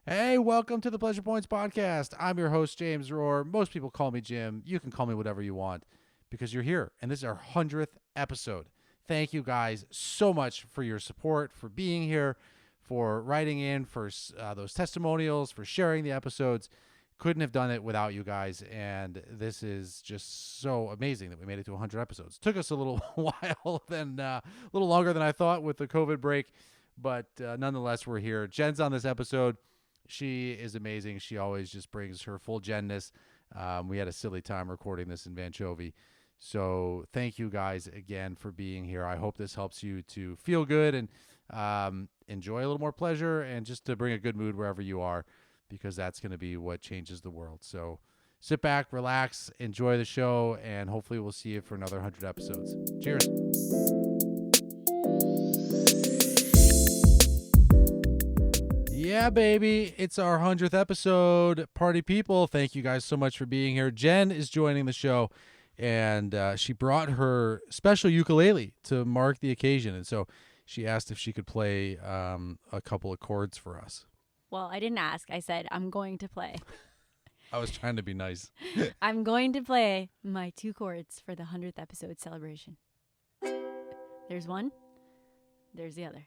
Hey, welcome to the Pleasure Points Podcast. I'm your host, James Rohr. Most people call me Jim. You can call me whatever you want because you're here. And this is our 100th episode. Thank you guys so much for your support, for being here, for writing in, for those testimonials, for sharing the episodes. Couldn't have done it without you guys. And this is just so amazing that we made it to 100 episodes. Took us a little while, a little longer than I thought with the COVID break. But nonetheless, we're here. Jen's on this episode. She is amazing. She always just brings her full Jenness. We had a silly time recording this in Vanchovy. So thank you guys again for being here. I hope this helps you to feel good and enjoy a little more pleasure and just to bring a good mood wherever you are, because that's going to be what changes the world. So sit back, relax, enjoy the show, and hopefully we'll see you for another 100 episodes. Cheers. Yeah, baby. It's our 100th episode. Party people, thank you guys so much for being here. Jenn is joining the show, and she brought her special ukulele to mark the occasion. And so she asked if she could play a couple of chords for us. Well, I didn't ask. I said, I'm going to play. I was trying to be nice. I'm going to play my 2 chords for the 100th episode celebration. There's one. There's the other.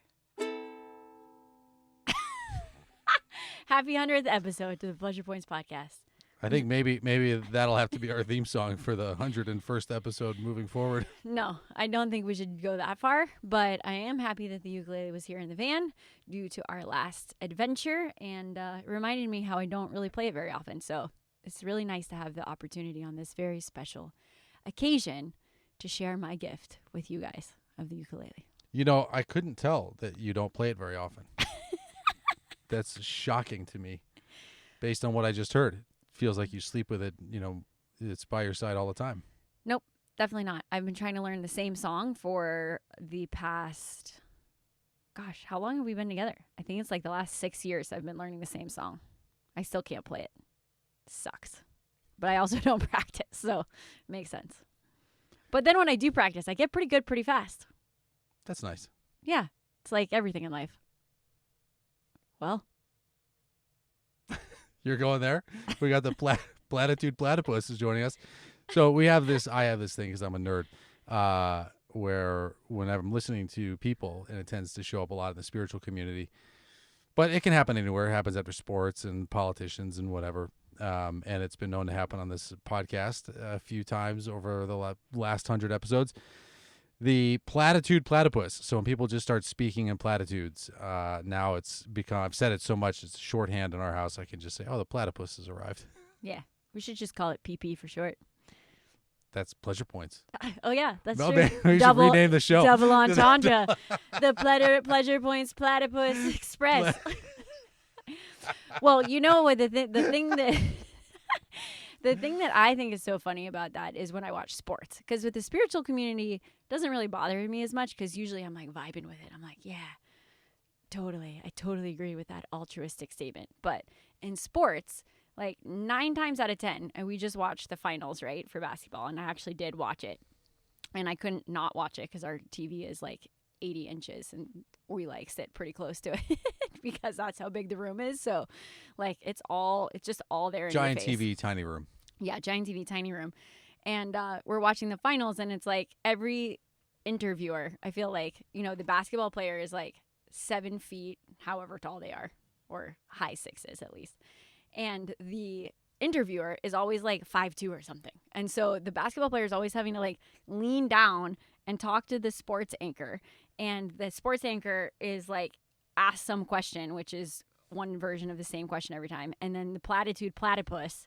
Happy 100th episode to the Pleasure Points Podcast. I think maybe that'll have to be our theme song for the 101st episode moving forward. No, I don't think we should go that far, but I am happy that the ukulele was here in the van due to our last adventure, and it reminded me how I don't really play it very often. So it's really nice to have the opportunity on this very special occasion to share my gift with you guys of the ukulele. You know, I couldn't tell that you don't play it very often. That's shocking to me based on what I just heard. It feels like you sleep with it, it's by your side all the time. Nope, definitely not. I've been trying to learn the same song for the past, how long have we been together? I think it's like the last 6 years I've been learning the same song. I still can't play it. Sucks. But I also don't practice, so it makes sense. But then when I do practice, I get pretty good pretty fast. That's nice. Yeah, it's like everything in life. Well, you're going there. We got the platitude platypus is joining us. So I have this thing because I'm a nerd, where when I'm listening to people, and it tends to show up a lot in the spiritual community, but it can happen anywhere. It happens after sports and politicians and whatever. And it's been known to happen on this podcast a few times over the last 100 episodes. The platitude platypus. So when people just start speaking in platitudes, now it's become, I've said it so much, it's shorthand in our house. I can just say, oh, the platypus has arrived. Yeah. We should just call it PP for short. That's Pleasure Points. Oh, yeah. That's true. Man, we should rename the show. Double entendre. The Pleasure Points Platypus Express. Well, you know what the thing that... The thing that I think is so funny about that is when I watch sports. Because with the spiritual community, it doesn't really bother me as much because usually I'm like vibing with it. I'm like, yeah, totally. I totally agree with that altruistic statement. But in sports, like 9 times out of 10, and we just watched the finals, right, for basketball. And I actually did watch it. And I couldn't not watch it because our TV is like 80 inches and we like sit pretty close to it because that's how big the room is. So like it's just all there in giant your face. TV, tiny room. Yeah, giant TV, tiny room. And we're watching the finals, and it's like every interviewer, I feel like, the basketball player is like 7 feet, however tall they are, or high 6s at least. And the interviewer is always like 5'2" or something. And so the basketball player is always having to like lean down and talk to the sports anchor. And the sports anchor is like ask some question, which is one version of the same question every time. And then the platitude platypus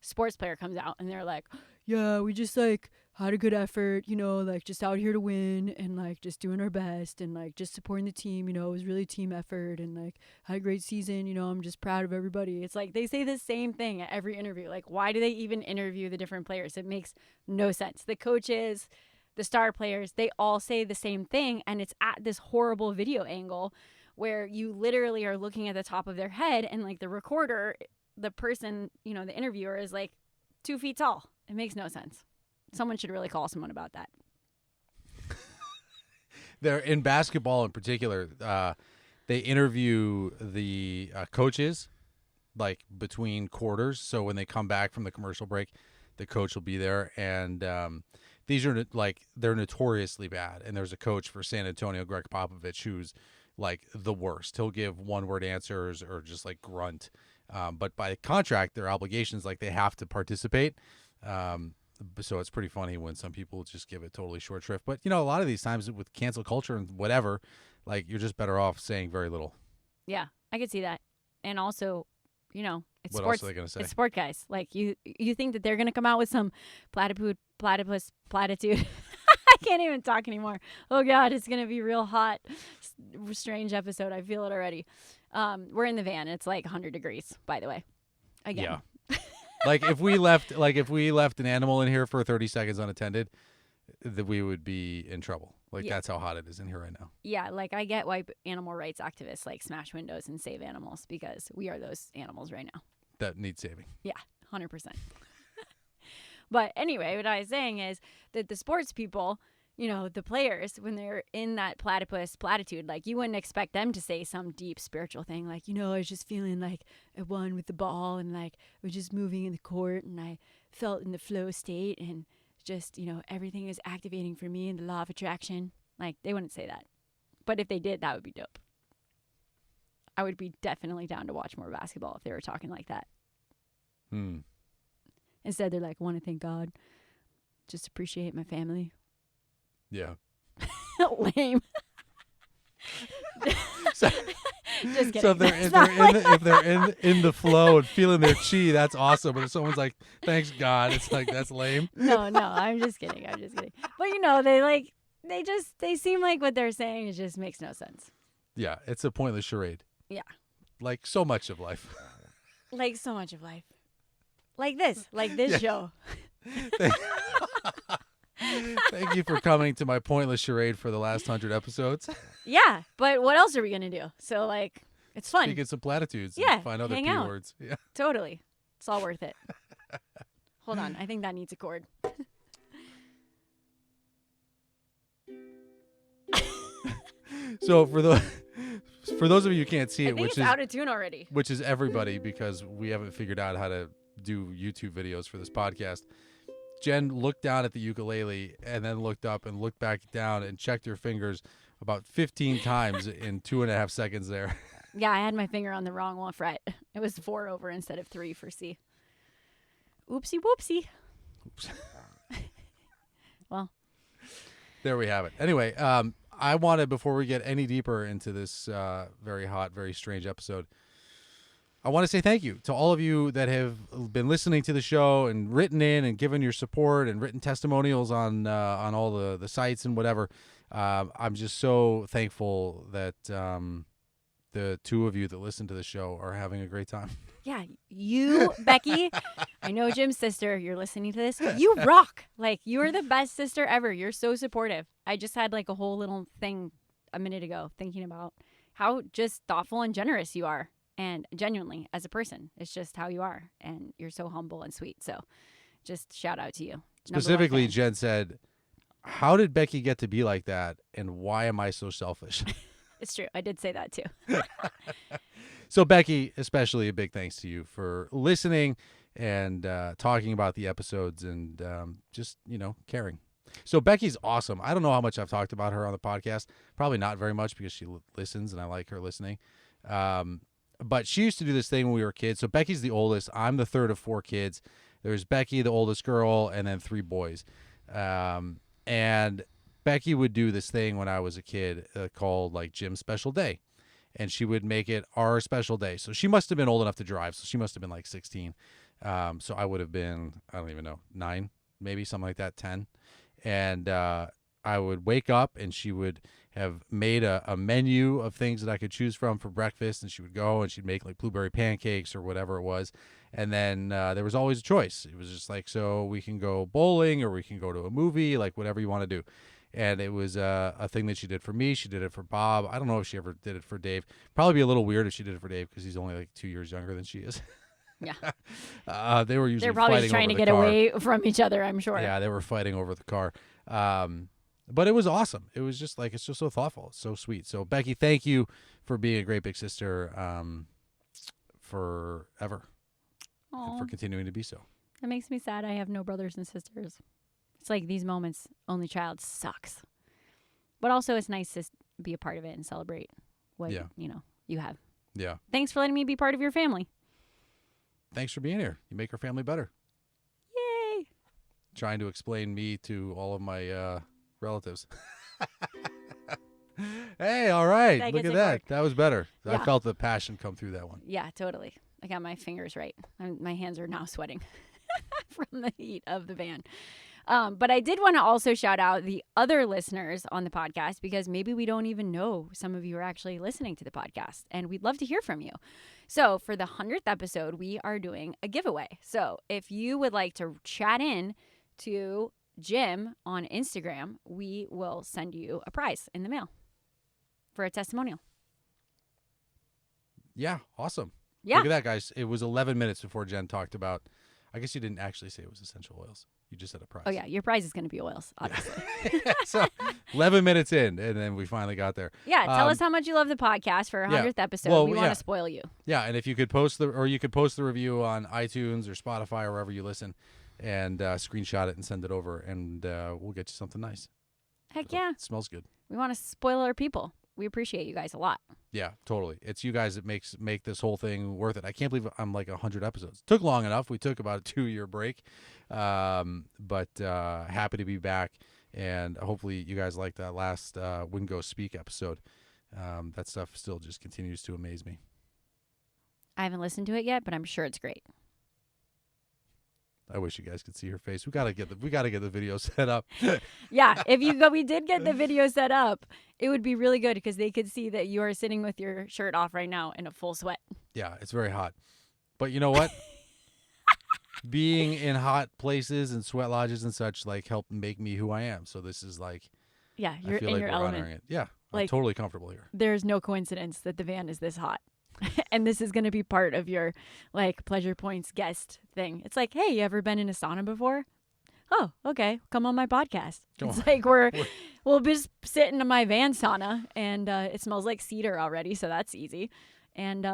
sports player comes out and they're like, yeah, we just like had a good effort, like just out here to win and like just doing our best and like just supporting the team, it was really team effort and like had a great season, I'm just proud of everybody. It's like they say the same thing at every interview. Like, why do they even interview the different players? It makes no sense. The coaches, the star players, they all say the same thing, and it's at this horrible video angle where you literally are looking at the top of their head and like the recorder, the person, the interviewer is like 2 feet tall. It makes no sense. Someone should really call someone about that. They're in basketball in particular. They interview the coaches like between quarters. So when they come back from the commercial break, the coach will be there. And these are like, they're notoriously bad. And there's a coach for San Antonio, Greg Popovich, who's like the worst. He'll give one-word answers or just like grunt. But by contract, their obligations, like they have to participate. So it's pretty funny when some people just give it totally short shrift. But, you know, a lot of these times with cancel culture and whatever, like you're just better off saying very little. Yeah, I could see that. And also, you know, it's What sports. else are they going to say? It's sport guys. Like you think that they're going to come out with some platypus, platitude. I can't even talk anymore. Oh God, it's going to be real hot, strange episode. I feel it already. We're in the van. It's like 100 degrees, by the way. Again. Yeah. Like if we left an animal in here for 30 seconds unattended, that we would be in trouble. Like that's how hot it is in here right now. Yeah, like I get why animal rights activists like smash windows and save animals, because we are those animals right now. That need saving. Yeah, 100%. But anyway, what I was saying is that the sports people, you know, the players, when they're in that platypus platitude, like you wouldn't expect them to say some deep spiritual thing like, you know, I was just feeling like I won with the ball and like I was just moving in the court and I felt in the flow state and just, you know, everything is activating for me and the law of attraction. Like they wouldn't say that. But if they did, that would be dope. I would be definitely down to watch more basketball if they were talking like that. Instead, they're like, want to thank God. Just appreciate my family. Yeah. Lame. So, just kidding. So if they're in the flow and feeling their chi, that's awesome. But if someone's like, thanks God, it's like, that's lame. No, I'm just kidding. But you know, they seem like what they're saying just makes no sense. Yeah, it's a pointless charade. Yeah. Like so much of life. Like so much of life. Like this Yeah. show. Thank you for coming to my pointless charade for the last 100 episodes. Yeah, but what else are we gonna do? So like, it's fun. You get some platitudes. Yeah, And find other hang P out. words. Yeah. Totally. It's all worth it. Hold on, I think that needs a chord. So for those of you who can't see I it, think it's out of tune already. which is everybody, because we haven't figured out how to do YouTube videos for this podcast. Jen looked down at the ukulele and then looked up and looked back down and checked her fingers about 15 times in 2.5 seconds there. Yeah, I had my finger on the wrong one fret. It was 4 over instead of 3 for C. Oopsie whoopsie. Oops. Well, There we have it. Anyway, I wanted, before we get any deeper into this very hot, very strange episode, I want to say thank you to all of you that have been listening to the show and written in and given your support and written testimonials on all the sites and whatever. I'm just so thankful that the two of you that listen to the show are having a great time. yeah, you, Becky, I know Jim's sister, you're listening to this. You rock. Like, you are the best sister ever. You're so supportive. I just had like a whole little thing a minute ago thinking about how just thoughtful and generous you are. And genuinely, as a person, it's just how you are. And you're so humble and sweet. So just shout out to you. Specifically, Jen said, how did Becky get to be like that? And why am I so selfish? It's true. I did say that too. So, Becky, especially a big thanks to you for listening and talking about the episodes and just, you know, caring. So, Becky's awesome. I don't know how much I've talked about her on the podcast. Probably not very much, because she listens and I like her listening. But she used to do this thing when we were kids. So Becky's the oldest. I'm the third of 4 kids. There's Becky, the oldest girl, and then 3 boys. And Becky would do this thing when I was a kid called like Jim's Special Day. And she would make it our special day. So she must have been old enough to drive. So she must have been like 16. So I would have been, I don't even know, 9, maybe something like that, 10. And I would wake up and she would have made a menu of things that I could choose from for breakfast, and she would go and she'd make like blueberry pancakes or whatever it was. And then there was always a choice. It was just like, so we can go bowling or we can go to a movie, like whatever you want to do. And it was a thing that she did for me. She did it for Bob. I don't know if she ever did it for Dave. Probably be a little weird if she did it for Dave, because he's only like 2 years younger than she is. Yeah. They were usually They're probably fighting just trying over to the get car. away from each other, I'm sure. Yeah, they were fighting over the car. But it was awesome. It was just like, it's just so thoughtful. It's so sweet. So Becky, thank you for being a great big sister forever and for Oh, continuing to be so. that makes me sad. I have no brothers and sisters. It's like these moments, only child sucks. But also, it's nice to be a part of it and celebrate what Yeah. you have. Yeah. Thanks for letting me be part of your family. Thanks for being here. You make our family better. Yay! Trying to explain me to all of my relatives. Hey, all right. That Look gets at it that. worked. That was better. I Yeah. felt the passion come through that one. Yeah, totally. I got my fingers right. My hands are now sweating from the heat of the van. But I did want to also shout out the other listeners on the podcast because maybe we don't even know some of you are actually listening to the podcast, and we'd love to hear from you. So for the 100th episode, we are doing a giveaway. So if you would like to chat in to Jim on Instagram, we will send you a prize in the mail for a testimonial. Yeah, awesome. Yeah. Look at that, guys. It was 11 minutes before Jen talked about, I guess you didn't actually say it was essential oils. You just said a prize. Oh, yeah. Your prize is going to be oils, obviously. So 11 minutes in, and then we finally got there. Yeah. Tell us how much you love the podcast for our 100th episode. Well, we want yeah. to spoil you. Yeah, and if you could post the review on iTunes or Spotify or wherever you listen, and screenshot it and send it over, and we'll get you something nice. Heck yeah. It smells good. We want to spoil our people. We appreciate you guys a lot. Yeah, totally. It's you guys that make this whole thing worth it. I can't believe I'm like 100 episodes. Took long enough. We took about a 2-year break, but happy to be back. And hopefully you guys like that last Win Go Speak episode. That stuff still just continues to amaze me. I haven't listened to it yet, but I'm sure it's great. I wish you guys could see her face. We gotta get the video set up. Yeah, if we did get the video set up, it would be really good because they could see that you are sitting with your shirt off right now in a full sweat. Yeah, it's very hot. But you know what? Being in hot places and sweat lodges and such like helped make me who I am. So this is like, Yeah, you're I feel in like your we're element. honoring it. Yeah, I'm Like- totally comfortable here. There's no coincidence that the van is this hot. And this is going to be part of your like Pleasure Points guest thing. It's like, hey, you ever been in a sauna before? Oh, okay. Come on my podcast. Come It's on. like we'll just sit in my van sauna, and it smells like cedar already, so that's easy. And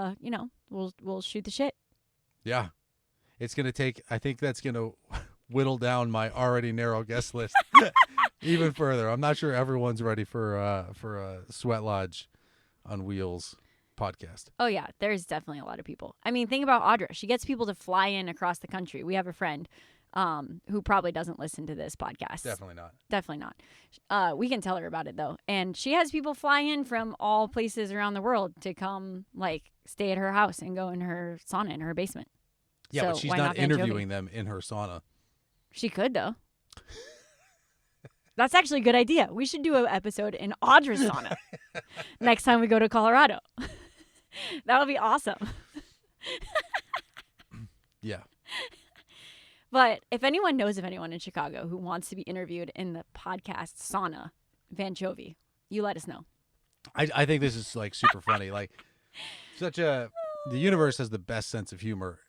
we'll shoot the shit. Yeah, it's gonna take. I think that's gonna whittle down my already narrow guest list even further. I'm not sure everyone's ready for a Sweat Lodge on Wheels podcast. Oh yeah, there's definitely a lot of people. I mean, think about Audra. She gets people to fly in across the country. We have a friend who probably doesn't listen to this podcast. Definitely not. Definitely not. We can tell her about it though. And she has people fly in from all places around the world to come like stay at her house and go in her sauna in her basement. Yeah, So but she's why not Van Jovi? interviewing them in her sauna. She could though. That's actually a good idea. We should do an episode in Audra's sauna next time we go to Colorado. That would be awesome. Yeah. But if anyone knows of anyone in Chicago who wants to be interviewed in the podcast sauna, Van Jovi, you let us know. I think this is like super funny. Like the universe has the best sense of humor.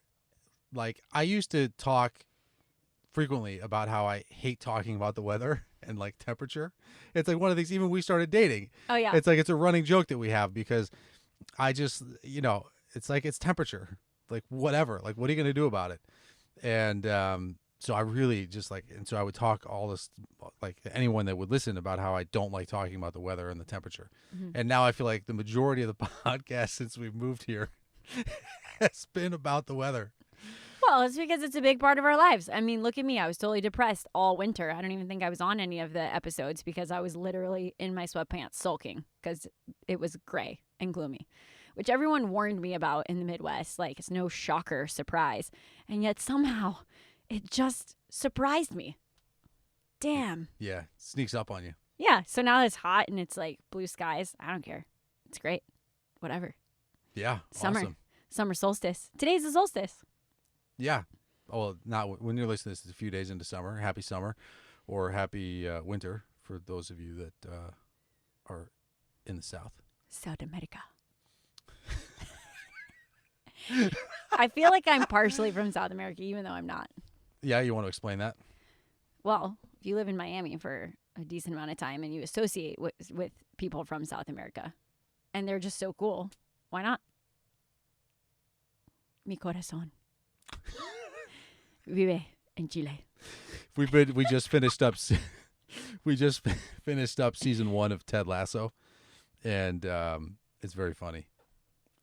Like I used to talk frequently about how I hate talking about the weather and like temperature. It's like one of the things, even we started dating. Oh yeah. It's like, it's a running joke that we have because I just, it's like, it's temperature, like whatever, like, what are you going to do about it? And, so I really just like, and so I would talk all this, like anyone that would listen about how I don't like talking about the weather and the temperature. Mhm. And now I feel like the majority of the podcast since we've moved here has been about the weather. Well, it's because it's a big part of our lives. I mean, look at me. I was totally depressed all winter. I don't even think I was on any of the episodes because I was literally in my sweatpants sulking because it was gray and gloomy, which everyone warned me about in the Midwest. Like, it's no shocker surprise. And yet somehow it just surprised me. Damn. Yeah. Sneaks up on you. Yeah. So now it's hot and it's like blue skies. I don't care. It's great. Whatever. Yeah. Summer. Awesome. Summer solstice. Today's the solstice. Yeah. Oh, well, not when you're listening to this, it's a few days into summer. Happy summer or happy winter for those of you that are in the South. South America. I feel like I'm partially from South America, even though I'm not. Yeah. You want to explain that? Well, if you live in Miami for a decent amount of time and you associate with people from South America and they're just so cool, why not? Mi corazón vive en Chile. We just finished up finished up season 1 of Ted Lasso, and it's very funny.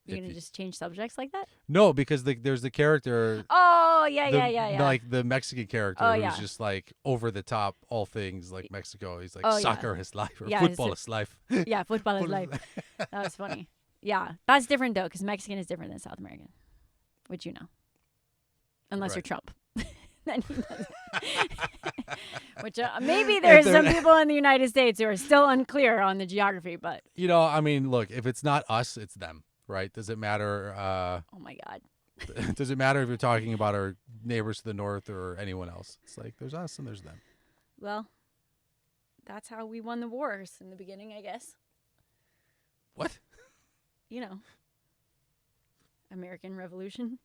You're going to just change subjects like that? No, because there's the character. Oh, yeah. Like the Mexican character Oh, who's yeah. just like over the top, all things like Mexico. He's like, Oh, yeah. soccer is life, or Yeah, football is life. Yeah, football is life. That was funny. Yeah, that's different though, because Mexican is different than South American, which you know, unless you're Trump. Then he doesn't. Which maybe there's some people in the United States who are still unclear on the geography, but you know, I mean, look, if it's not us, it's them, right? Does it matter? Oh my God. Does it matter if you're talking about our neighbors to the north or anyone else? It's like there's us and there's them. Well, that's how we won the wars in the beginning, I guess. What? You know, American Revolution,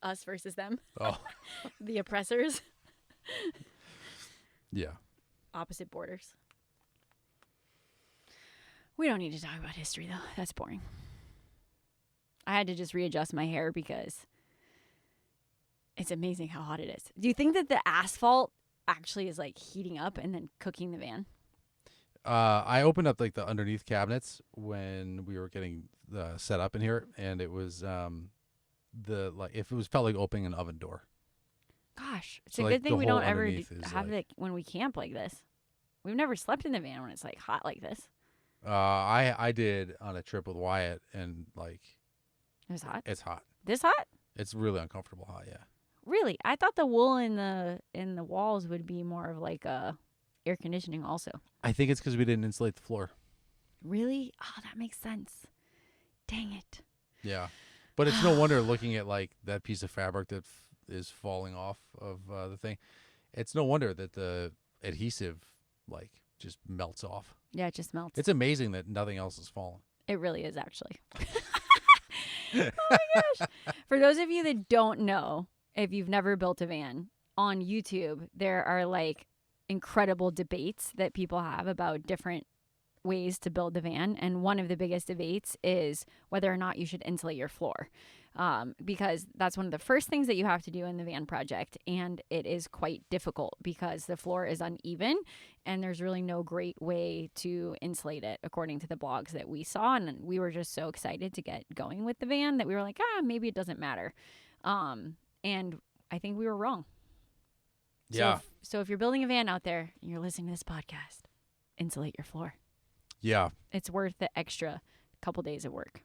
us versus them. Oh. The oppressors. Yeah. Opposite borders. We don't need to talk about history, though. That's boring. I had to just readjust my hair because it's amazing how hot it is. Do you think that the asphalt actually is like heating up and then cooking the van? I opened up like the underneath cabinets when we were getting set up in here, and it was if it was felt like opening an oven door. Gosh, it's So, a like, good thing the we whole don't ever underneath is, have like- it when we camp like this. We've never slept in the van when it's like hot like this. I did on a trip with Wyatt, and like It was hot. it's hot. This hot? It's really uncomfortable hot. Yeah. Really? I thought the wool in the walls would be more of like air conditioning also. I think it's because we didn't insulate the floor. Really? Oh, that makes sense. Dang it. Yeah, but it's no wonder looking at like that piece of fabric that is falling off of the thing. It's no wonder that the adhesive like just melts off. Yeah, it just melts. It's amazing that nothing else has fallen. It really is, actually. Oh my gosh. For those of you that don't know, if you've never built a van, on YouTube, there are like incredible debates that people have about different ways to build the van. And one of the biggest debates is whether or not you should insulate your floor. Because that's one of the first things that you have to do in the van project. And it is quite difficult because the floor is uneven and there's really no great way to insulate it according to the blogs that we saw. And we were just so excited to get going with the van that we were like, maybe it doesn't matter. And I think we were wrong. Yeah. So if you're building a van out there and you're listening to this podcast, insulate your floor. Yeah. It's worth the extra couple days of work.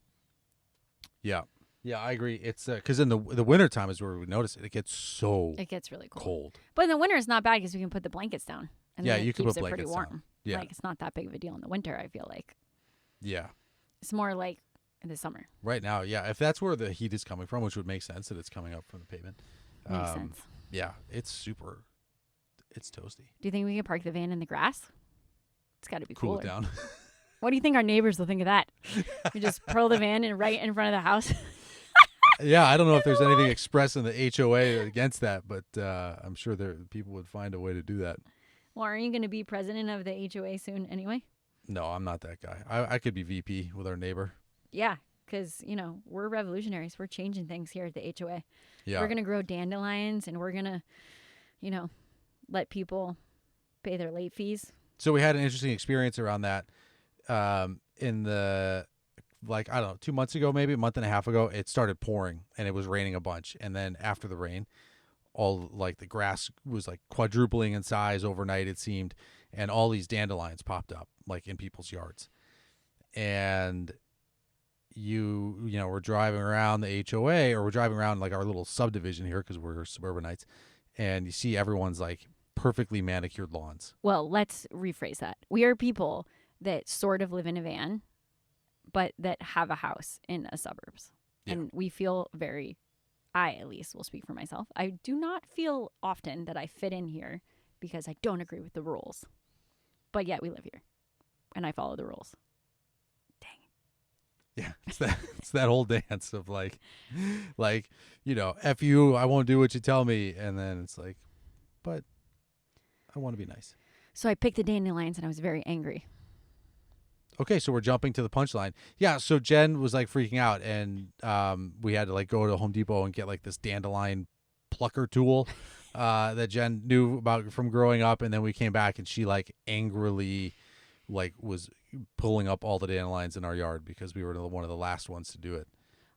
Yeah. Yeah, I agree. It's because in the wintertime is where we notice it. It gets so It gets really cold. But in the winter, it's not bad because we can put the blankets down. And Yeah, then it you can keeps put it pretty blankets warm. down. Yeah. Like, it's not that big of a deal in the winter, I feel like. Yeah. It's more like in the summer. Right now, yeah. If that's where the heat is coming from, which would make sense that it's coming up from the pavement. Makes sense. Yeah, it's toasty. Do you think we can park the van in the grass? It's got to be Cool cooler. it down. What do you think our neighbors will think of that? We just pearl the van right in front of the house. Yeah, I don't know if there's anything expressed in the HOA against that, but I'm sure people would find a way to do that. Well, aren't you going to be president of the HOA soon anyway? No, I'm not that guy. I could be VP with our neighbor. Yeah, because, we're revolutionaries. We're changing things here at the HOA. Yeah. We're going to grow dandelions, and we're going to, let people pay their late fees. So we had an interesting experience around that. In the, I don't know, 2 months ago, maybe a month and a half ago, it started pouring and it was raining a bunch. And then after the rain, all the grass was quadrupling in size overnight, it seemed. And all these dandelions popped up in people's yards. And we're driving around the HOA, or we're driving around our little subdivision here because we're suburbanites. And you see everyone's perfectly manicured lawns. Well, let's rephrase that. We are people that sort of live in a van, but that have a house in a suburbs. Yeah. And we feel I at least will speak for myself. I do not feel often that I fit in here because I don't agree with the rules. But yet we live here and I follow the rules. Dang. Yeah, it's that whole dance of F you, I won't do what you tell me. And then it's but I want to be nice. So I picked the dandelions and I was very angry. Okay, so we're jumping to the punchline. Yeah, so Jen was like freaking out, and we had to like go to Home Depot and get like this dandelion plucker tool that Jen knew about from growing up, and then we came back and she like angrily like was pulling up all the dandelions in our yard because we were one of the last ones to do it.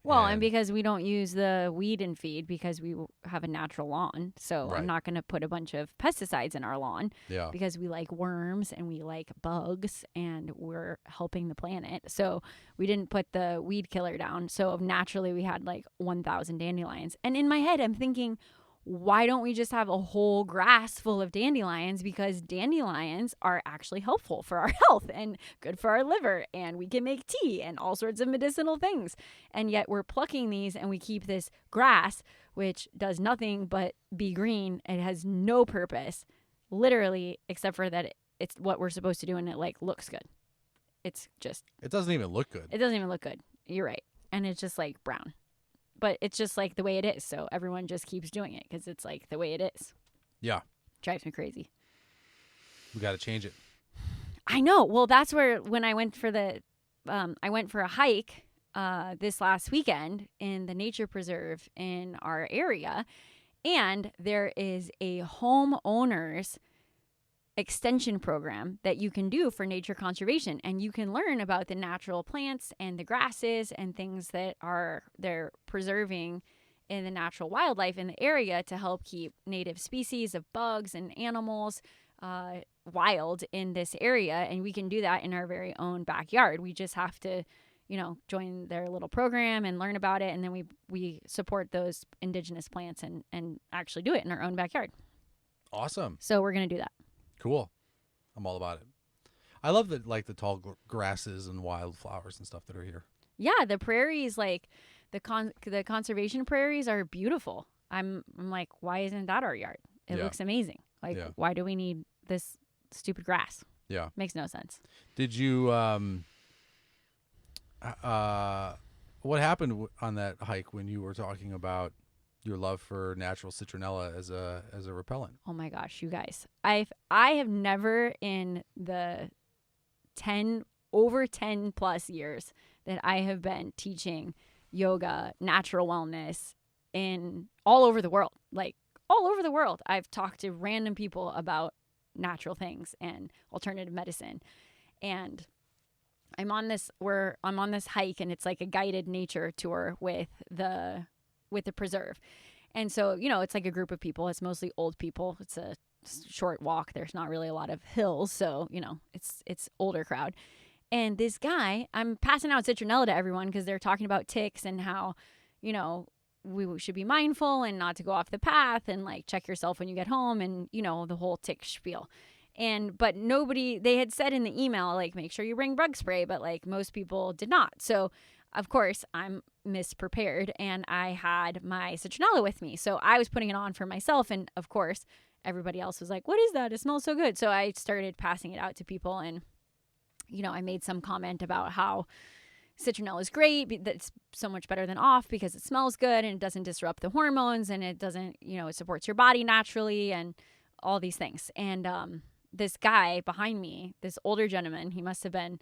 Well, and because we don't use the weed and feed because we have a natural lawn. So Right. I'm not going to put a bunch of pesticides in our lawn Yeah. because we like worms and we like bugs and we're helping the planet. So we didn't put the weed killer down. So naturally we had like 1,000 dandelions. And in my head, I'm thinking, why don't we just have a whole grass full of dandelions? Because dandelions are actually helpful for our health and good for our liver, and we can make tea and all sorts of medicinal things. And yet we're plucking these and we keep this grass, which does nothing but be green. It has no purpose, literally, except for that it's what we're supposed to do and it like looks good. It's just, It doesn't even look good. it doesn't even look good. You're right. And it's just like brown. But it's just like the way it is. So everyone just keeps doing it because it's like the way it is. Yeah. Drives me crazy. We got to change it. I know. Well, that's where when I went for I went for a hike this last weekend in the nature preserve in our area. And there is a homeowners extension program that you can do for nature conservation, and you can learn about the natural plants and the grasses and things that they're preserving in the natural wildlife in the area to help keep native species of bugs and animals wild in this area. And we can do that in our very own backyard. We just have to join their little program and learn about it, and then we support those indigenous plants and actually do it in our own backyard. Awesome. So we're going to do that. Cool. I'm all about it. I love the tall grasses and wildflowers and stuff that are here. Yeah, the prairies, like the conservation prairies, are beautiful. I'm like, why isn't that our yard? It looks amazing. Like, why do we need this stupid grass? Yeah, makes no sense. Did you what happened on that hike when you were talking about your love for natural citronella as a repellent? Oh my gosh, you guys. I have never in the over 10 plus years that I have been teaching yoga, natural wellness in all over the world. Like all over the world. I've talked to random people about natural things and alternative medicine. And I'm on this hike, and it's like a guided nature tour with the preserve. And so, it's like a group of people. It's mostly old people. It's a short walk. There's not really a lot of hills. So, it's older crowd. And this guy, I'm passing out citronella to everyone because they're talking about ticks and how, we should be mindful and not to go off the path and like check yourself when you get home and, the whole tick spiel. But nobody, they had said in the email, like, make sure you bring bug spray, but like most people did not. So of course I'm misprepared and I had my citronella with me. So I was putting it on for myself. And of course everybody else was like, what is that? It smells so good. So I started passing it out to people, and, I made some comment about how citronella is great. That's so much better than off because it smells good and it doesn't disrupt the hormones, and it doesn't, it supports your body naturally and all these things. And, this guy behind me, this older gentleman, he must have been,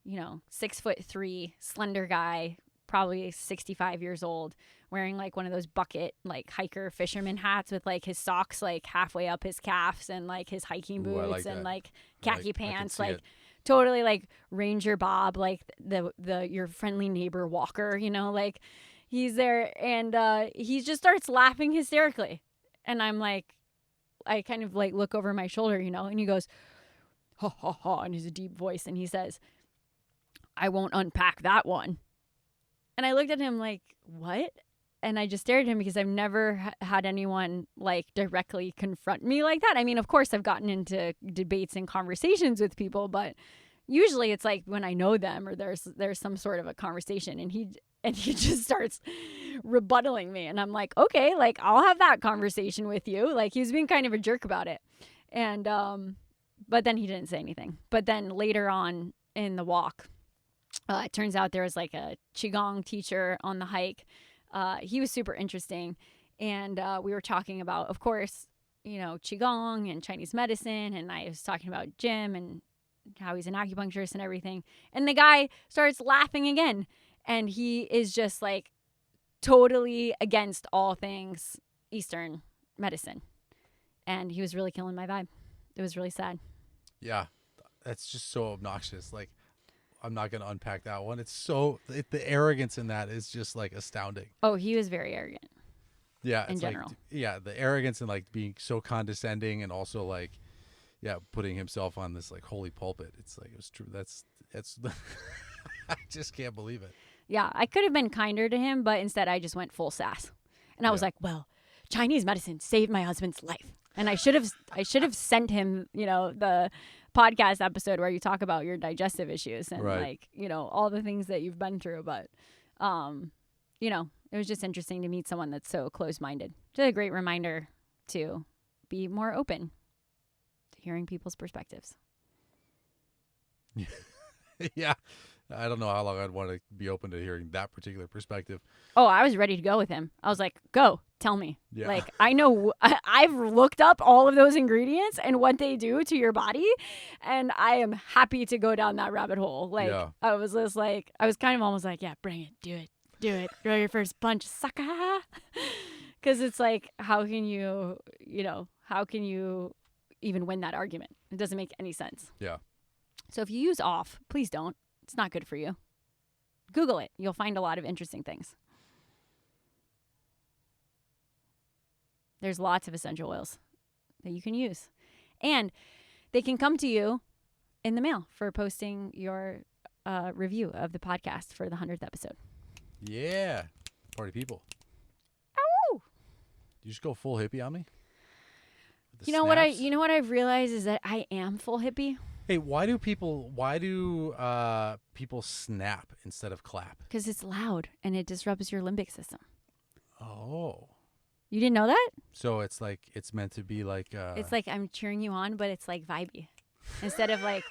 6'3", slender guy, probably 65 years old, wearing like one of those bucket, like hiker fisherman hats with like his socks, like halfway up his calves, and like his hiking boots and like khaki pants, like totally like Ranger Bob, like your friendly neighbor walker, like he's there, and he just starts laughing hysterically. And I'm like, I kind of like look over my shoulder, and he goes, ha ha ha, in his deep voice. And he says, I won't unpack that one. And I looked at him like, what? And I just stared at him because I've never had anyone like directly confront me like that. I mean, of course I've gotten into debates and conversations with people, but usually it's like when I know them or there's some sort of a conversation, and he just starts rebuttaling me. And I'm like, okay, like I'll have that conversation with you. Like he was being kind of a jerk about it. And, but then he didn't say anything. But then later on in the walk, it turns out there was like a Qigong teacher on the hike. He was super interesting. And we were talking about, of course, Qigong and Chinese medicine. And I was talking about gym and how he's an acupuncturist and everything. And the guy starts laughing again. And he is just like totally against all things Eastern medicine. And he was really killing my vibe. It was really sad. Yeah. That's just so obnoxious. Like, I'm not going to unpack that one. It's so, the arrogance in that is just like astounding. Oh, he was very arrogant. Yeah. In It's general. like, yeah, the arrogance and like being so condescending and also like, yeah, putting himself on this like holy pulpit. It's like, it was true. That's I just can't believe it. Yeah, I could have been kinder to him, but instead I just went full sass. And I was like, well, Chinese medicine saved my husband's life. And I should have sent him, the podcast episode where you talk about your digestive issues and Right. all the things that you've been through. But, it was just interesting to meet someone that's so close-minded. Just a great reminder to be more open to hearing people's perspectives. Yeah. I don't know how long I'd want to be open to hearing that particular perspective. Oh, I was ready to go with him. I was like, go, tell me. Yeah. Like, I know, I've looked up all of those ingredients and what they do to your body, and I am happy to go down that rabbit hole. Like, Yeah. I was just like, I was kind of almost like, yeah, bring it, do it, throw your first punch, sucker. Because it's like, how can you even win that argument? It doesn't make any sense. Yeah. So if you use off, please don't. It's not good for you. Google it. You'll find a lot of interesting things. There's lots of essential oils that you can use. And they can come to you in the mail for posting your review of the podcast for the 100th episode. Yeah. Party people. Ow! You just go full hippie on me? With the You know snaps? what I've realized is that I am full hippie Hey, why do people snap instead of clap? because it's loud and it disrupts your limbic system. Oh. You didn't know that? So it's like it's meant to be like It's like I'm cheering you on, but it's like vibey. Instead of like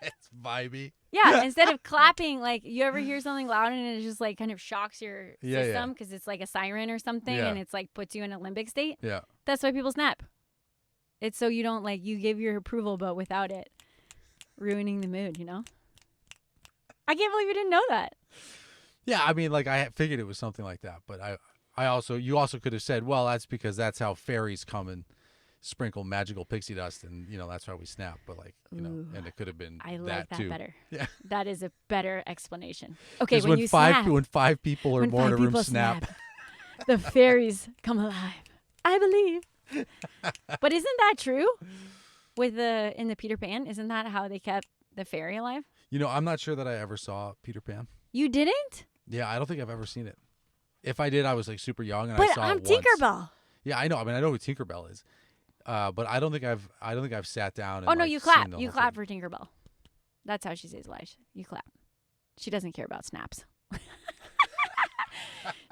it's vibey. yeah, instead of clapping, like you ever hear something loud and it just like kind of shocks your Yeah, yeah. system because it's like a siren or something Yeah. and it's like puts you in a limbic state. Yeah. That's why people snap. It's so you don't like you give your approval, but without it ruining the mood. I can't believe you didn't know that. Yeah, I mean, like I figured it was something like that, but you also could have said, well, that's because that's how fairies come and sprinkle magical pixie dust, and that's why we snap. But like Ooh, and it could have been I like that too. better. Yeah, That is a better explanation. Okay, 'Cause when you snap, when five people or when more in five a room people snap. the fairies come alive. I believe. But isn't that true? In the Peter Pan, isn't that how they kept the fairy alive? I'm not sure that I ever saw Peter Pan. You didn't? Yeah, I don't think I've ever seen it. If I did, I was like super young and I But saw I'm it once. Tinkerbell. Yeah, I know. I mean, I know who Tinkerbell is, but I don't think I've sat down. And, Oh no, like, you seen clap. the You whole clap thing. for Tinkerbell. That's how she says life. You clap. She doesn't care about snaps.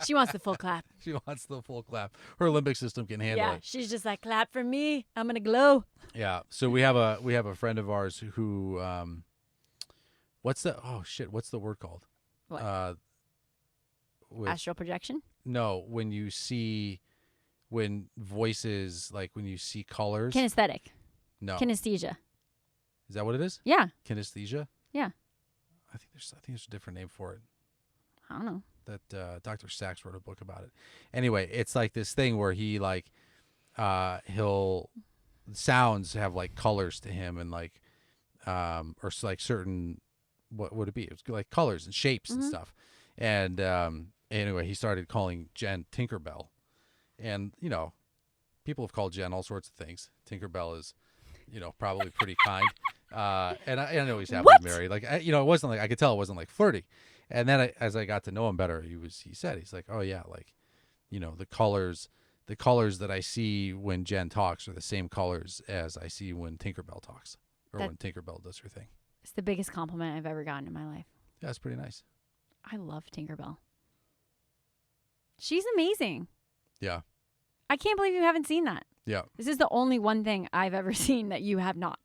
She wants the full clap. She wants the full clap. Her limbic system can handle Yeah, it. she's just like clap for me. I'm gonna glow. Yeah. So we have a friend of ours who what's the word called? What? Astral projection. No, when voices, like when you see colors. Kinesthetic. No. Kinesthesia. Is that what it is? Yeah. Kinesthesia? Yeah. I think there's a different name for it. I don't know. That Dr. Sachs wrote a book about it. Anyway, it's like this thing where he like sounds have like colors to him and like like certain, what would it be? It's like colors and shapes and stuff. And anyway, he started calling Jenn Tinkerbell. And people have called Jenn all sorts of things. Tinkerbell is probably pretty kind. And I know he's happily married. Like it wasn't like, I could tell it wasn't like flirty. And then as I got to know him better, he's like, oh yeah, like, the colors that I see when Jenn talks are the same colors as I see when Tinkerbell talks or when Tinkerbell does her thing. It's the biggest compliment I've ever gotten in my life. Yeah, it's pretty nice. I love Tinkerbell. She's amazing. Yeah. I can't believe you haven't seen that. Yeah. This is the only one thing I've ever seen that you have not.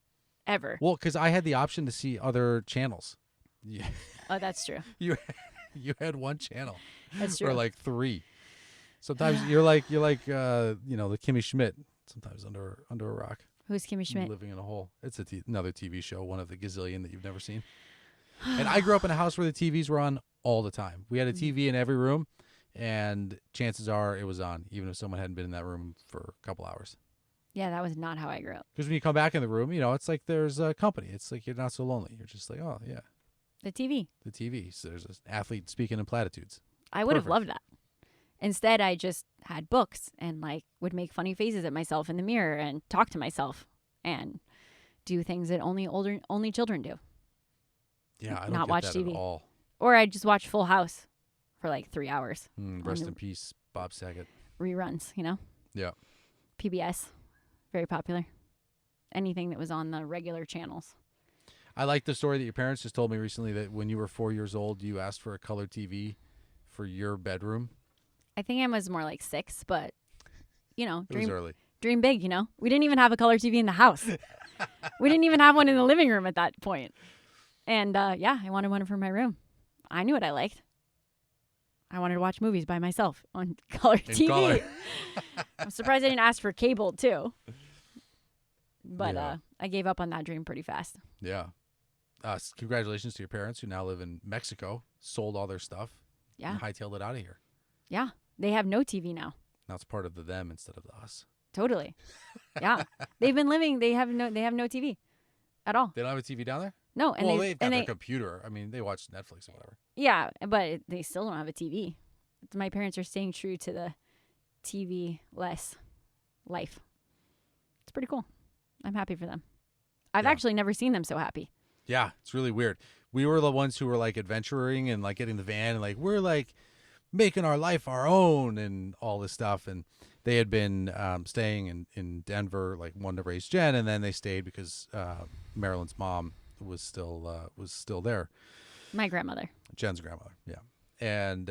Ever. Well, because I had the option to see other channels. Yeah. Oh, that's true. You had one channel. That's true. Or like three. Sometimes you're like the Kimmy Schmidt. Sometimes under a rock. Who's Kimmy Schmidt? Living in a Hole. It's another TV show, one of the gazillion that you've never seen. And I grew up in a house where the TVs were on all the time. We had a TV in every room, and chances are it was on, even if someone hadn't been in that room for a couple hours. Yeah, that was not how I grew up. Because when you come back in the room, it's like there's a company. It's like you're not so lonely. You're just like, oh, yeah. The TV. The TV. So there's an athlete speaking in platitudes. I would have Perfect. loved that. Instead, I just had books and like would make funny faces at myself in the mirror and talk to myself and do things that only children do. Yeah, I don't Not get watch that TV. at all. Or I just watch Full House for like 3 hours. Rest in peace, Bob Saget. Reruns, Yeah. PBS, very popular. Anything that was on the regular channels. I like the story that your parents just told me recently that when you were 4 years old, you asked for a color TV for your bedroom. I think I was more like 6, but It was early. dream big, We didn't even have a color TV in the house. We didn't even have one in the living room at that point. And I wanted one for my room. I knew what I liked. I wanted to watch movies by myself on color TV. Color. I'm surprised I didn't ask for cable too. But Yeah. I gave up on that dream pretty fast. Yeah. Congratulations to your parents who now live in Mexico, sold all their stuff, Yeah. and hightailed it out of here. Yeah. They have no TV now. Now it's part of the them instead of the us. Totally. Yeah. They have no TV at all. They don't have a TV down there? No. And Well, they, they've got and their they, computer. I mean, they watch Netflix or whatever. yeah, but they still don't have a TV. My parents are staying true to the TV-less life. It's pretty cool. I'm happy for them. I've Yeah. actually never seen them so happy. Yeah, it's really weird. We were the ones who were like adventuring and like getting the van and like we're like making our life our own and all this stuff. And they had been staying in Denver, like wanted to raise Jen, and then they stayed because Marilyn's mom was still there. My grandmother. Jen's grandmother, yeah. And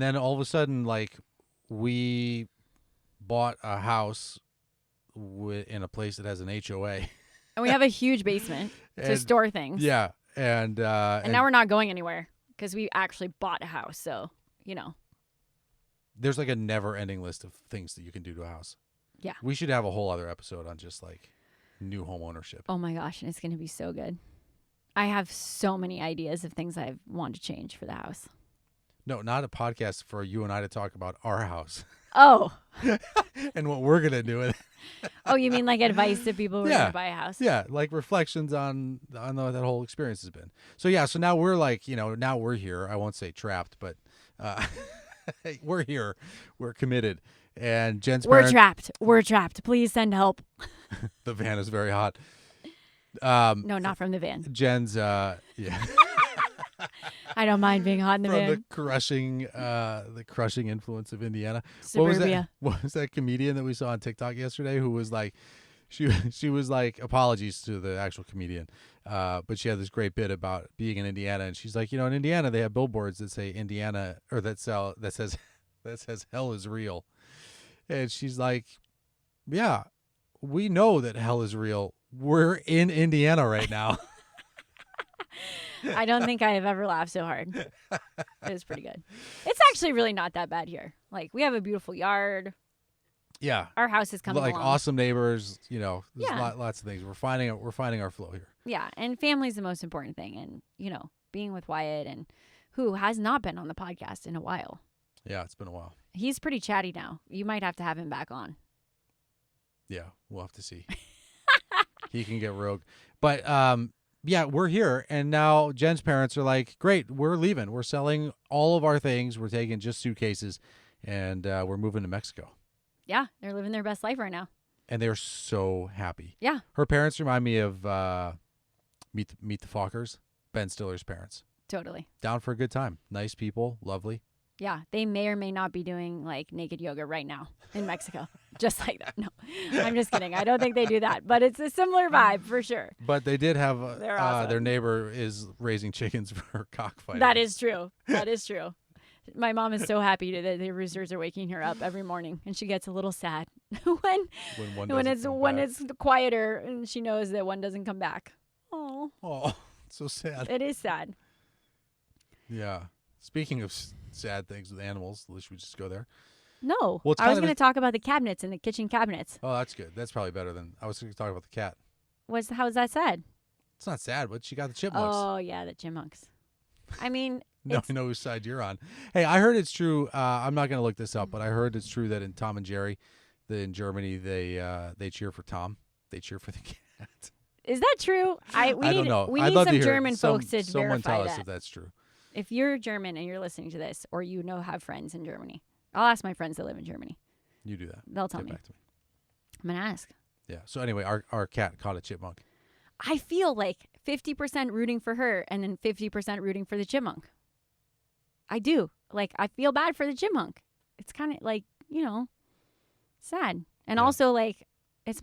then all of a sudden, like we bought a house in a place that has an HOA. And we have a huge basement to And- store things. Yeah, and And now we're not going anywhere because we actually bought a house. So, there's like a never-ending list of things that you can do to a house. Yeah. We should have a whole other episode on just like new home ownership. Oh my gosh. And it's going to be so good. I have so many ideas of things I want to change for the house. No, not a podcast for you and I to talk about our house Oh. and what we're gonna do with it. Oh, you mean like advice to people who are Yeah. going to buy a house? Yeah, like reflections on what that whole experience has been. So yeah, so now we're like, now we're here. I won't say trapped, but we're here. We're committed. And Jen's We're parents, trapped. We're trapped. Please send help. the van is very hot. No, not from the van. Jen's yeah. I don't mind being hot in the From van. the crushing influence of Indiana. Suburbia. What was that comedian that we saw on TikTok yesterday who was like, she was like, apologies to the actual comedian, but she had this great bit about being in Indiana, and she's like, in Indiana they have billboards that say Indiana or that says hell is real, and she's like, yeah, we know that hell is real. We're in Indiana right now. I don't think I have ever laughed so hard. It was pretty good. It's actually really not that bad here. Like, we have a beautiful yard. Yeah. Our house is coming Like along. awesome neighbors, there's Yeah. lots of things. We're finding our flow here. Yeah, and family's the most important thing. And, being with Wyatt, and who has not been on the podcast in a while. Yeah, it's been a while. He's pretty chatty now. You might have to have him back on. Yeah, we'll have to see. He can get rogue. But yeah, we're here, and now Jen's parents are like, great, we're leaving. We're selling all of our things. We're taking just suitcases, and we're moving to Mexico. Yeah, they're living their best life right now. And they're so happy. Yeah. Her parents remind me of Meet the Fockers, Ben Stiller's parents. Totally. Down for a good time. Nice people, lovely. Yeah, they may or may not be doing like naked yoga right now in Mexico. Just like that. No, I'm just kidding. I don't think they do that, but it's a similar vibe for sure. But they did have They're awesome. their neighbor is raising chickens for cockfighting. That is true. That is true. My mom is so happy that the roosters are waking her up every morning, and she gets a little sad when it's quieter and she knows that one doesn't come back. Oh, it's so sad. It is sad. Yeah. Speaking of sad things with animals, should we just go there? No, Well, it's I was kind of going to talk about the cabinets and the kitchen cabinets. Oh, that's good. That's probably better than I was going to talk about the cat. How is that sad? It's not sad, but she got the chipmunks. Oh yeah, the chipmunks. I mean, No, I know whose side you're on. Hey, I heard it's true. I'm not going to look this up, but I heard it's true that in Tom and Jerry, in Germany, they cheer for Tom. They cheer for the cat. is that true? I don't know. We I'd need love some to hear German folks to someone verify tell us that. if that's true. If you're German and you're listening to this, or have friends in Germany, I'll ask my friends that live in Germany. You do that. They'll tell Get me. back to me. I'm gonna ask. Yeah. So anyway, our cat caught a chipmunk. I feel like 50% rooting for her and then 50% rooting for the chipmunk. I do. Like, I feel bad for the chipmunk. It's kind of like, sad. And also, like, it's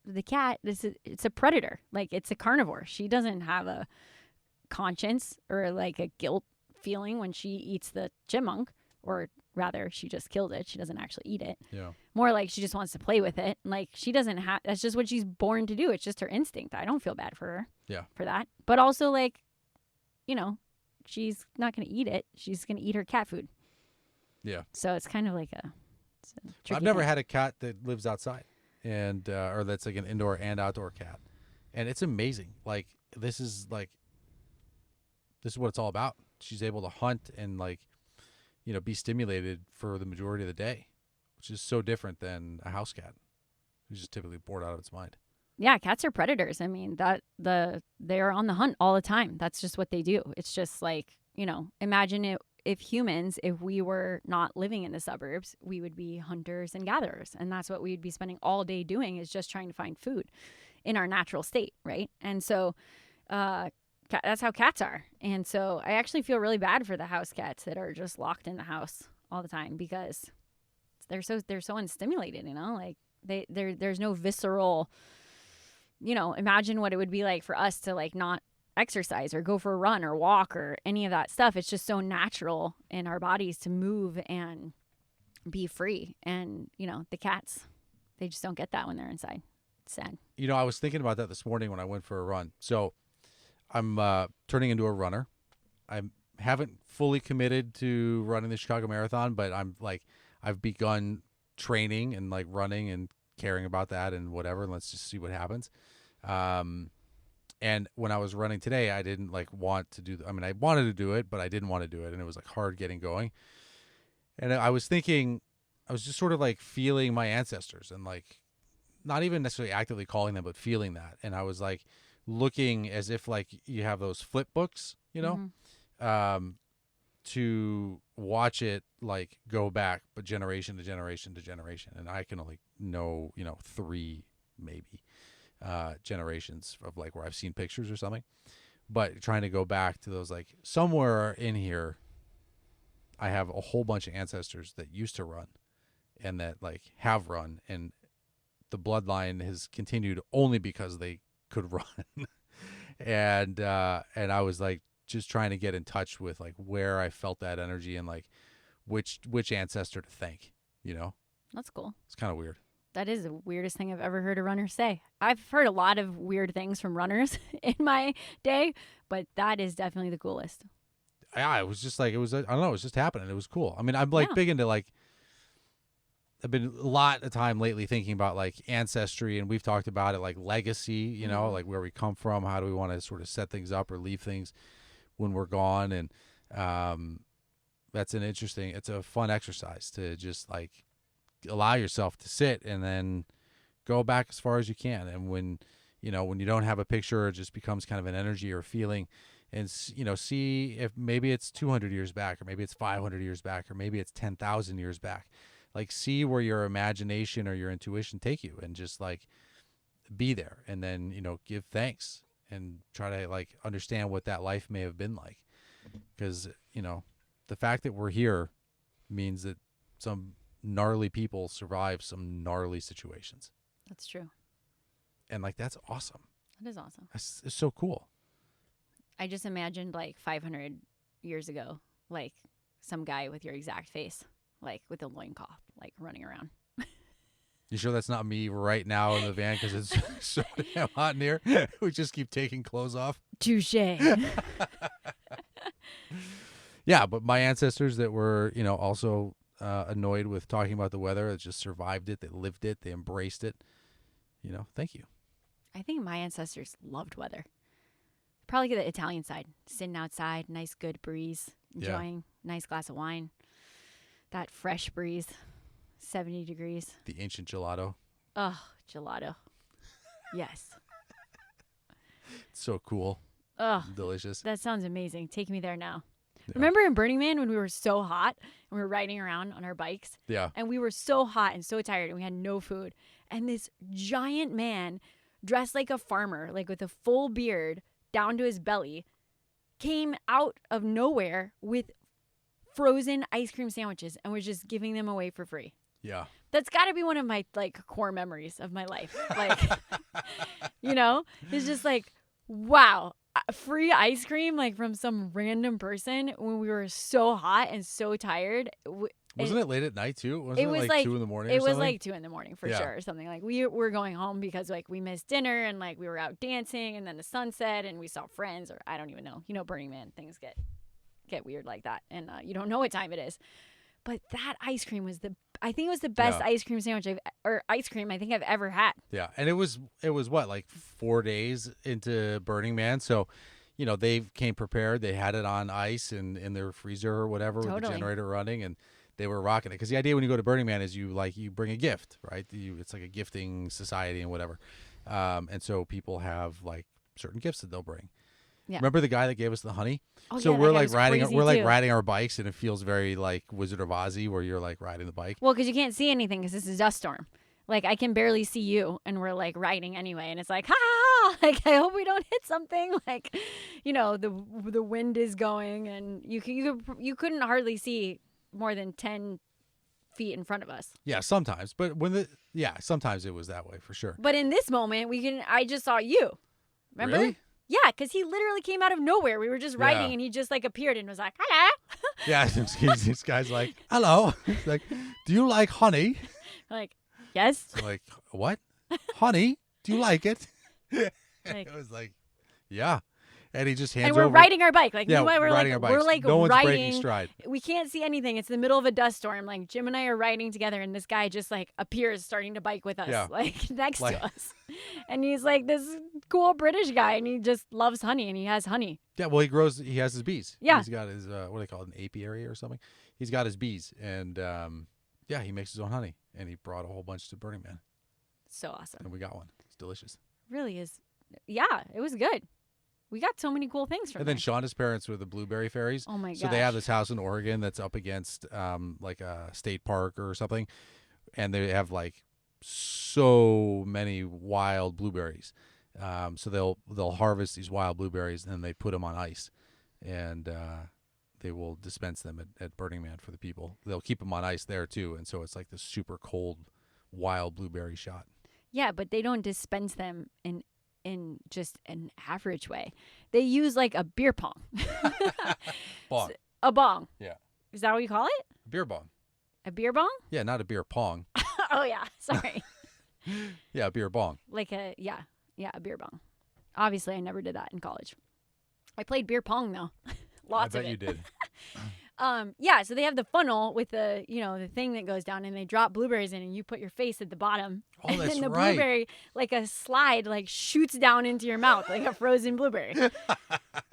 the cat. It's a predator. Like, it's a carnivore. She doesn't have a conscience or like a guilt feeling when she eats the chipmunk, or rather, she just killed it. She doesn't actually eat it. Yeah. More like she just wants to play with it. Like, she doesn't have, that's just what she's born to do. It's just her instinct. I don't feel bad for her. Yeah. For that. But also, like, she's not going to eat it. She's going to eat her cat food. Yeah. So it's kind of like a I've never had a cat that lives outside and or that's like an indoor and outdoor cat. And it's amazing. Like this is what it's all about. She's able to hunt and like, be stimulated for the majority of the day, which is so different than a house cat who's just typically bored out of its mind. Yeah, cats are predators. I mean, they're on the hunt all the time. That's just what they do. It's just like, imagine if we were not living in the suburbs, we would be hunters and gatherers. And that's what we'd be spending all day doing, is just trying to find food in our natural state, right? And so that's how cats are. And so I actually feel really bad for the house cats that are just locked in the house all the time, because they're so unstimulated, like there's no visceral, imagine what it would be like for us to like not exercise or go for a run or walk or any of that stuff. It's just so natural in our bodies to move and be free. And, the cats, they just don't get that when they're inside. It's sad. I was thinking about that this morning when I went for a run. So I'm turning into a runner. I haven't fully committed to running the Chicago Marathon, but I've begun training and like running and caring about that and whatever, and let's just see what happens. And when I was running today, I didn't want to do, I wanted to do it, but I didn't want to do it. And it was hard getting going. And I was thinking, I was just sort of feeling my ancestors and not even necessarily actively calling them, but feeling that. And I was looking as if you have those flip books, to watch it go back, but generation to generation to generation. And I can only know, 3 maybe generations of where I've seen pictures or something, but trying to go back to those, somewhere in here, I have a whole bunch of ancestors that used to run and that have run, and the bloodline has continued only because they could run. and I was just trying to get in touch with where I felt that energy and which ancestor to thank, That's cool. It's kind of weird. That is the weirdest thing I've ever heard a runner say. I've heard a lot of weird things from runners in my day, but that is definitely the coolest. Yeah, it was just I don't know, it was just happening. It was cool. I'm big into I've been a lot of time lately thinking about ancestry, and we've talked about it, legacy, where we come from, how do we want to sort of set things up or leave things when we're gone. And it's a fun exercise to just allow yourself to sit and then go back as far as you can. And when you don't have a picture, it just becomes kind of an energy or a feeling, and see if maybe it's 200 years back, or maybe it's 500 years back, or maybe it's 10,000 years back. See where your imagination or your intuition take you, and just be there, and then give thanks and try to understand what that life may have been like, because the fact that we're here means that some gnarly people survive some gnarly situations. That's true. And that's awesome. That is awesome. It's so cool. I just imagined 500 years ago, some guy with your exact face, with a loincloth, running around. You sure that's not me right now in the van, because it's so damn hot in here? We just keep taking clothes off. Touche. Yeah, but my ancestors that were, also annoyed with talking about the weather that just survived it. They lived it. They embraced it. Thank you. I think my ancestors loved weather. Probably the Italian side, sitting outside, nice good breeze, enjoying nice glass of wine, that fresh breeze, 70 degrees. The ancient gelato. Oh, gelato. Yes. It's so cool. Oh, Delicious. that sounds amazing. Take me there now. Yeah. Remember in Burning Man when we were so hot and we were riding around on our bikes? Yeah. And we were so hot and so tired and we had no food. And this giant man dressed like a farmer, like with a full beard down to his belly, came out of nowhere with frozen ice cream sandwiches and was just giving them away for free. Yeah. That's got to be one of my core memories of my life. Like, it's just like, wow, free ice cream from some random person when we were so hot and so tired. Wasn't it late at night too? Wasn't it was like 2 in the morning? It or was something? like 2 in the morning for sure, or something. Like we were going home because we missed dinner and we were out dancing and then the sun set and we saw friends, or I don't even know. Burning Man, things get weird like that, and you don't know what time it is. But that ice cream was I think it was the best ice cream sandwich I think I've ever had. Yeah, and it was what, like 4 days into Burning Man, so they came prepared. They had it on ice and in their freezer or whatever with the generator running, and they were rocking it. Because the idea when you go to Burning Man is you bring a gift, right? It's like a gifting society and whatever, and so people have certain gifts that they'll bring. Yeah. Remember the guy that gave us the honey? Oh, so yeah, we're riding our bikes, and it feels very like Wizard of Ozzy, where you're riding the bike. Well, because you can't see anything because this is a dust storm. I can barely see you, and we're riding anyway, and it's like, ha ha ha! I hope we don't hit something. The wind is going, and you couldn't hardly see more than 10 feet in front of us. Yeah, sometimes, but sometimes it was that way for sure. But in this moment, I just saw you. Remember? Really? Yeah, because he literally came out of nowhere. We were just riding, and he just appeared and was like, hello. Yeah, this guy's like, hello. He's like, do you like honey? Yes. So what? Honey? Do you like it? It was yeah. And he just hands over. And we're riding our bike. We're riding our bikes. We're no one's riding. Breaking stride. We can't see anything. It's the middle of a dust storm. Jim and I are riding together, and this guy just appears starting to bike with us, next to us. And he's this cool British guy, and he just loves honey, and he has honey. Yeah, well, he has his bees. Yeah. He's got his, what do they call it, an apiary or something? He's got his bees, and he makes his own honey, and he brought a whole bunch to Burning Man. So awesome. And we got one. It's delicious. Really is. Yeah, it was good. We got so many cool things from And then Shonda's parents were the blueberry fairies. Oh, my gosh. So they have this house in Oregon that's up against a state park or something. And they have so many wild blueberries. So they'll harvest these wild blueberries and then they put them on ice. And they will dispense them at Burning Man for the people. They'll keep them on ice there too. And so it's this super cold wild blueberry shot. Yeah, but they don't dispense them in just an average way. They use a beer pong. Bong. A bong. Yeah. Is that what you call it? A beer bong. A beer bong? Yeah, not a beer pong. Oh, yeah. Sorry. Yeah, a beer bong. A beer bong. Obviously, I never did that in college. I played beer pong, though. Lots of it. I bet you did. So they have the funnel with the thing that goes down, and they drop blueberries in, and you put your face at the bottom. Oh, and that's then the right. blueberry, a slide, shoots down into your mouth like a frozen blueberry.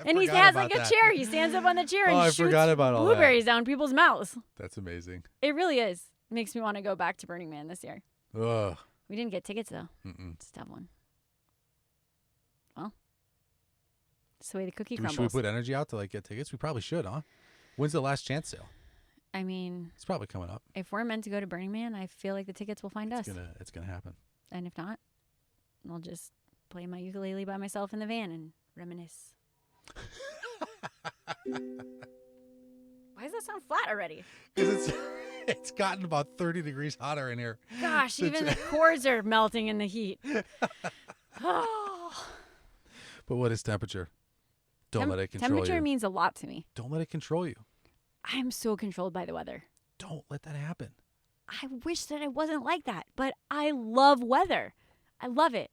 And he has a chair. He stands up on the chair and shoots blueberries down people's mouths. That's amazing. It really is. It makes me want to go back to Burning Man this year. Ugh. We didn't get tickets, though. Mm-mm. It's a tough one. Well, that's the way the cookie crumbles. Should we put energy out to get tickets? We probably should, huh? When's the last chance sale? I mean, it's probably coming up. If we're meant to go to Burning Man, I feel like the tickets will find us. It's gonna happen. And if not, I'll just play my ukulele by myself in the van and reminisce. Why does that sound flat already? Because it's gotten about 30 degrees hotter in here. Gosh, even the cords are melting in the heat. Oh. But what is temperature? Don't let it control you. Temperature means a lot to me. Don't let it control you. I am so controlled by the weather. Don't let that happen. I wish that I wasn't like that, but I love weather. I love it.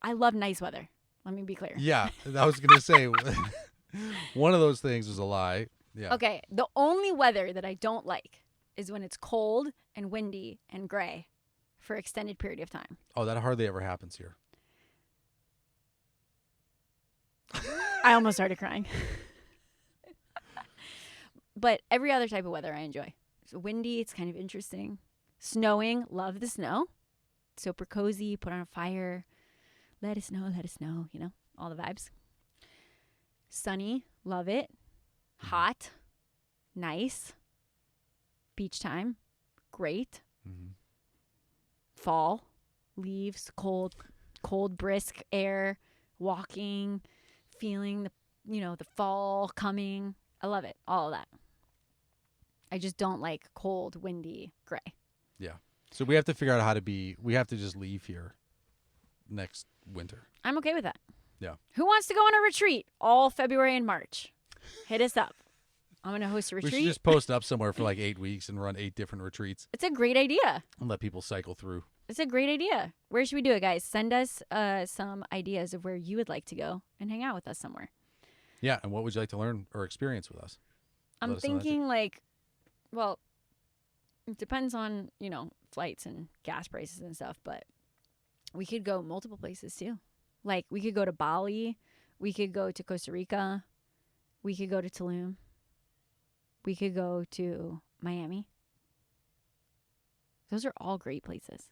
I love nice weather. Let me be clear. Yeah, I was going to say one of those things is a lie. Yeah. Okay, the only weather that I don't like is when it's cold and windy and gray for extended period of time. Oh, that hardly ever happens here. I almost started crying. But every other type of weather I enjoy. So windy, it's kind of interesting. Snowing, love the snow. Super cozy, put on a fire. Let it snow, you know, all the vibes. Sunny, love it. Hot, nice. Beach time, great. Mm-hmm. Fall, leaves, cold, brisk air, walking, feeling the fall coming. I love it, all of that. I just don't like cold, windy, gray. Yeah. So we have to figure out we have to just leave here next winter. I'm okay with that. Yeah. Who wants to go on a retreat all February and March? Hit us up. I'm going to host a retreat. We should just post up somewhere for like 8 weeks and run 8 different retreats. It's a great idea. And let people cycle through. It's a great idea. Where should we do it, guys? Send us some ideas of where you would like to go and hang out with us somewhere. Yeah. And what would you like to learn or experience with us? I'm thinking well, it depends on, flights and gas prices and stuff, but we could go multiple places too. Like we could go to Bali. We could go to Costa Rica. We could go to Tulum. We could go to Miami. Those are all great places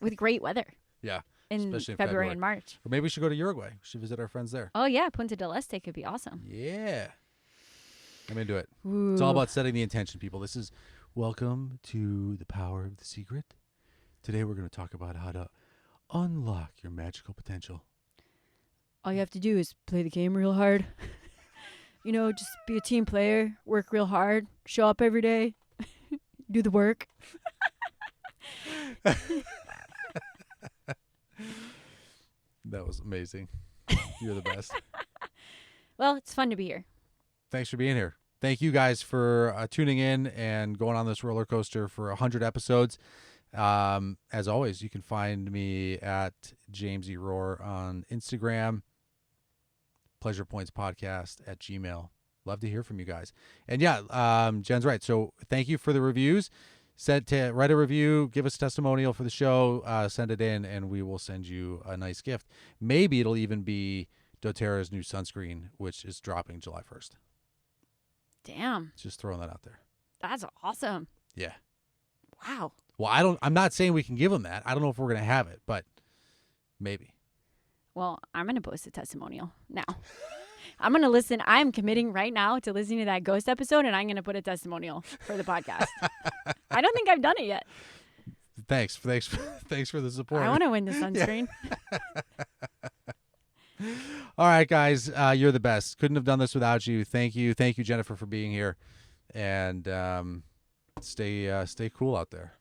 with great weather. Yeah. Especially in February and March. Or maybe we should go to Uruguay. We should visit our friends there. Oh, yeah. Punta del Este could be awesome. Yeah. I'm into it. Ooh. It's all about setting the intention, people. This is welcome to the Power of the Secret. Today we're going to talk about how to unlock your magical potential. All you have to do is play the game real hard. Just be a team player, work real hard, show up every day, do the work. That was amazing. You're the best. Well, it's fun to be here. Thanks for being here. Thank you guys for tuning in and going on this roller coaster for 100 episodes. As always, you can find me at James E. Roar on Instagram, pleasurepointspodcast@gmail.com. Love to hear from you guys. And yeah, Jen's right. So thank you for the reviews. Write a review, give us a testimonial for the show, send it in, and we will send you a nice gift. Maybe it'll even be doTERRA's new sunscreen, which is dropping July 1st. Damn. Just throwing that out there. That's awesome. Yeah. Wow. Well, I'm not saying we can give them that. I don't know if we're going to have it, but maybe. Well, I'm going to post a testimonial now. I'm going to listen. I'm committing right now to listening to that ghost episode, and I'm going to put a testimonial for the podcast. I don't think I've done it yet. Thanks for the support. I want to win the sunscreen. All right, guys, you're the best. Couldn't have done this without you. Thank you, Jennifer, for being here, and stay cool out there.